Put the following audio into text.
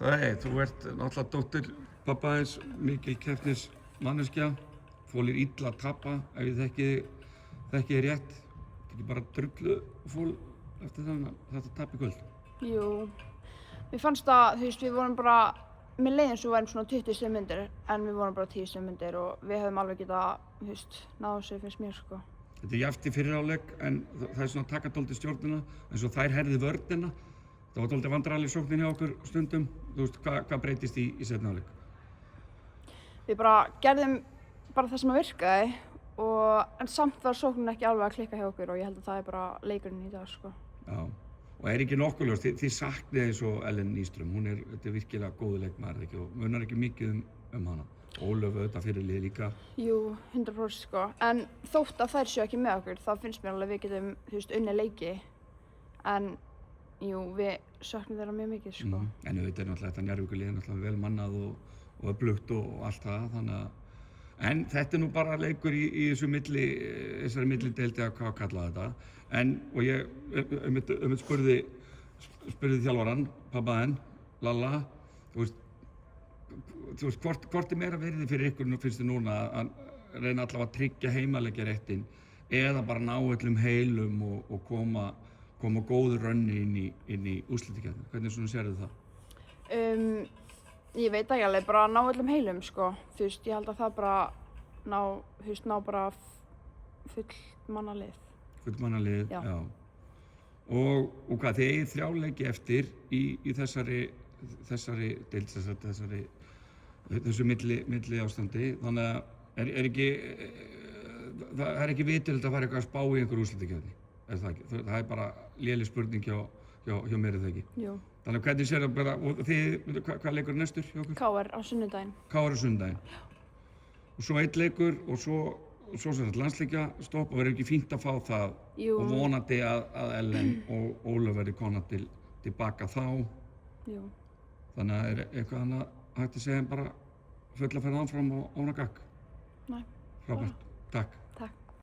Þú ert náttúrulega dóttir pabba eins, mikil keppnis manneskja, þolir illa að tapa ef ég þekki þig rétt. Ekki bara drullu fól eftir þetta tap í kvöld? Jú, mér fannst að, við vorum bara, mér leið eins og við værum svona 20 stigmyndir, en við vorum bara 10 stigmyndir og við hefðum alveg getað, náð þessu finnst mér, sko. Þetta er jafnt í fyrri hálfleik, en það er svona að taka dálítið stjórnina, eins og þær herði vörnina. Það var dálítið vandræðaleg sóknin hjá okkur stundum. Hvað breytist í seinni hálfleik? Við bara gerðum bara það sem að virkaði, en samt var sóknin ekki alveg að klikka hjá okkur og ég held að það er bara leikurinn í dag, sko. Já, og er ekki nokkuð ljóst, þið saknið eins og Ellen Nystrom, þetta er virkilega góður leikmaður, ekki, og munar ekki mikið um hana. Ólöf auðvitað fyrir lið líka. Jú, 100% sko, en þótt að þær séu ekki með okkur, þá finnst mér alveg við getum, unnið leiki, en jú, við söknum þeirra mjög mikið, sko. En auðvitað er náttúrulega þetta Njarðvíkurlið náttúrulega vel mannað og öflugt og allt það, þannig að en þetta er nú bara leikur í þessari millideildi að hvað kalla þetta. Og ég spurði þjálfarann, pabbaðinn, Lalla, þú veist, hvort er meira virði fyrir ykkur finnst þið núna að reyna allavega að tryggja heimaleikjaréttinn eða bara ná öllum heilum og koma góðu rönni inn í úrslitakeppnina? Hvernig svona sérðu það? Ég veit ekki alveg, bara ná öllum heilum, sko. Ég held að það bara ná bara fullmannalið. Fullmannalið, já. Og hvað, þið eigið 3 leiki eftir í þessari deild, þessu milli ástandi, þannig að það er ekki vitilegt að fara eitthvað að spá í einhver úrslitakeppni, er það ekki? Það er bara léleg spurning hjá mér, er það ekki? Jú. Þannig að hvernig sér það bara, og þið, hvað leikur næstur hjá okkur? KR á sunnudaginn. KR á sunnudaginn. Já. Og svo 1 leikur og svo sem þetta landsleikjastopp og verður ekki fínt að fá það. Jú. Og vonandi að Ellen og Ólöf verði komnar tilbaka þá. Jú. Þannig að er eitthvað annað hægt að segja en bara fulla ferð áfram og ána gagg? Nei. Frábært. Takk.